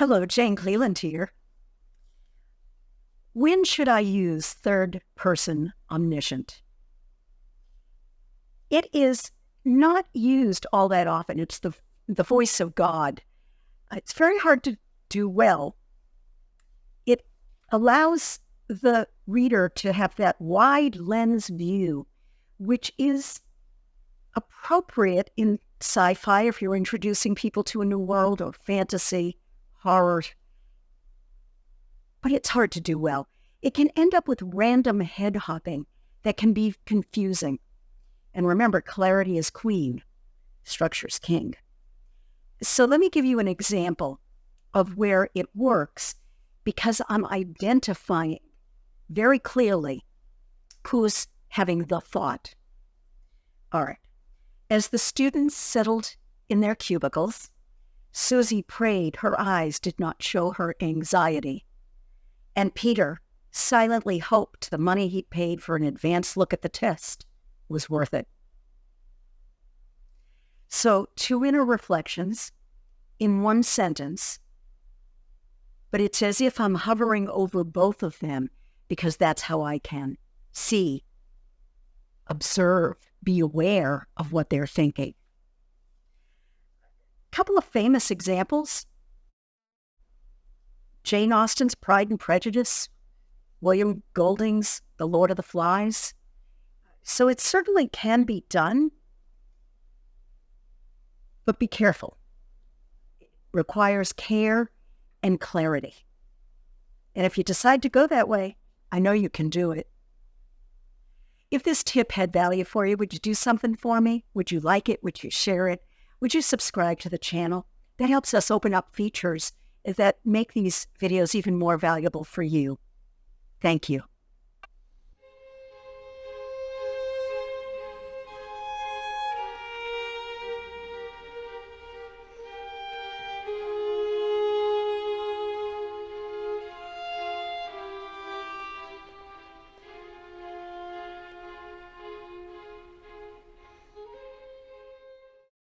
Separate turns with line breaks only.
Hello, Jane Cleland here. When should I use third-person omniscient? It is not used all that often. It's the voice of God. It's very hard to do well. It allows the reader to have that wide lens view, which is appropriate in sci-fi if you're introducing people to a new world, or fantasy, horror. But it's hard to do well. It can end up with random head hopping that can be confusing. And remember, clarity is queen, structure's king. So let me give you an example of where it works, because I'm identifying very clearly who's having the thought. All right. As the students settled in their cubicles, Susie prayed her eyes did not show her anxiety. And Peter silently hoped the money he paid for an advanced look at the test was worth it. So, two inner reflections in one sentence, but it's as if I'm hovering over both of them, because that's how I can see, observe, be aware of what they're thinking. A couple of famous examples. Jane Austen's Pride and Prejudice, William Golding's The Lord of the Flies. So it certainly can be done, but be careful. It requires care and clarity. And if you decide to go that way, I know you can do it. If this tip had value for you, would you do something for me? Would you like it? Would you share it? Would you subscribe to the channel? That helps us open up features that make these videos even more valuable for you. Thank you.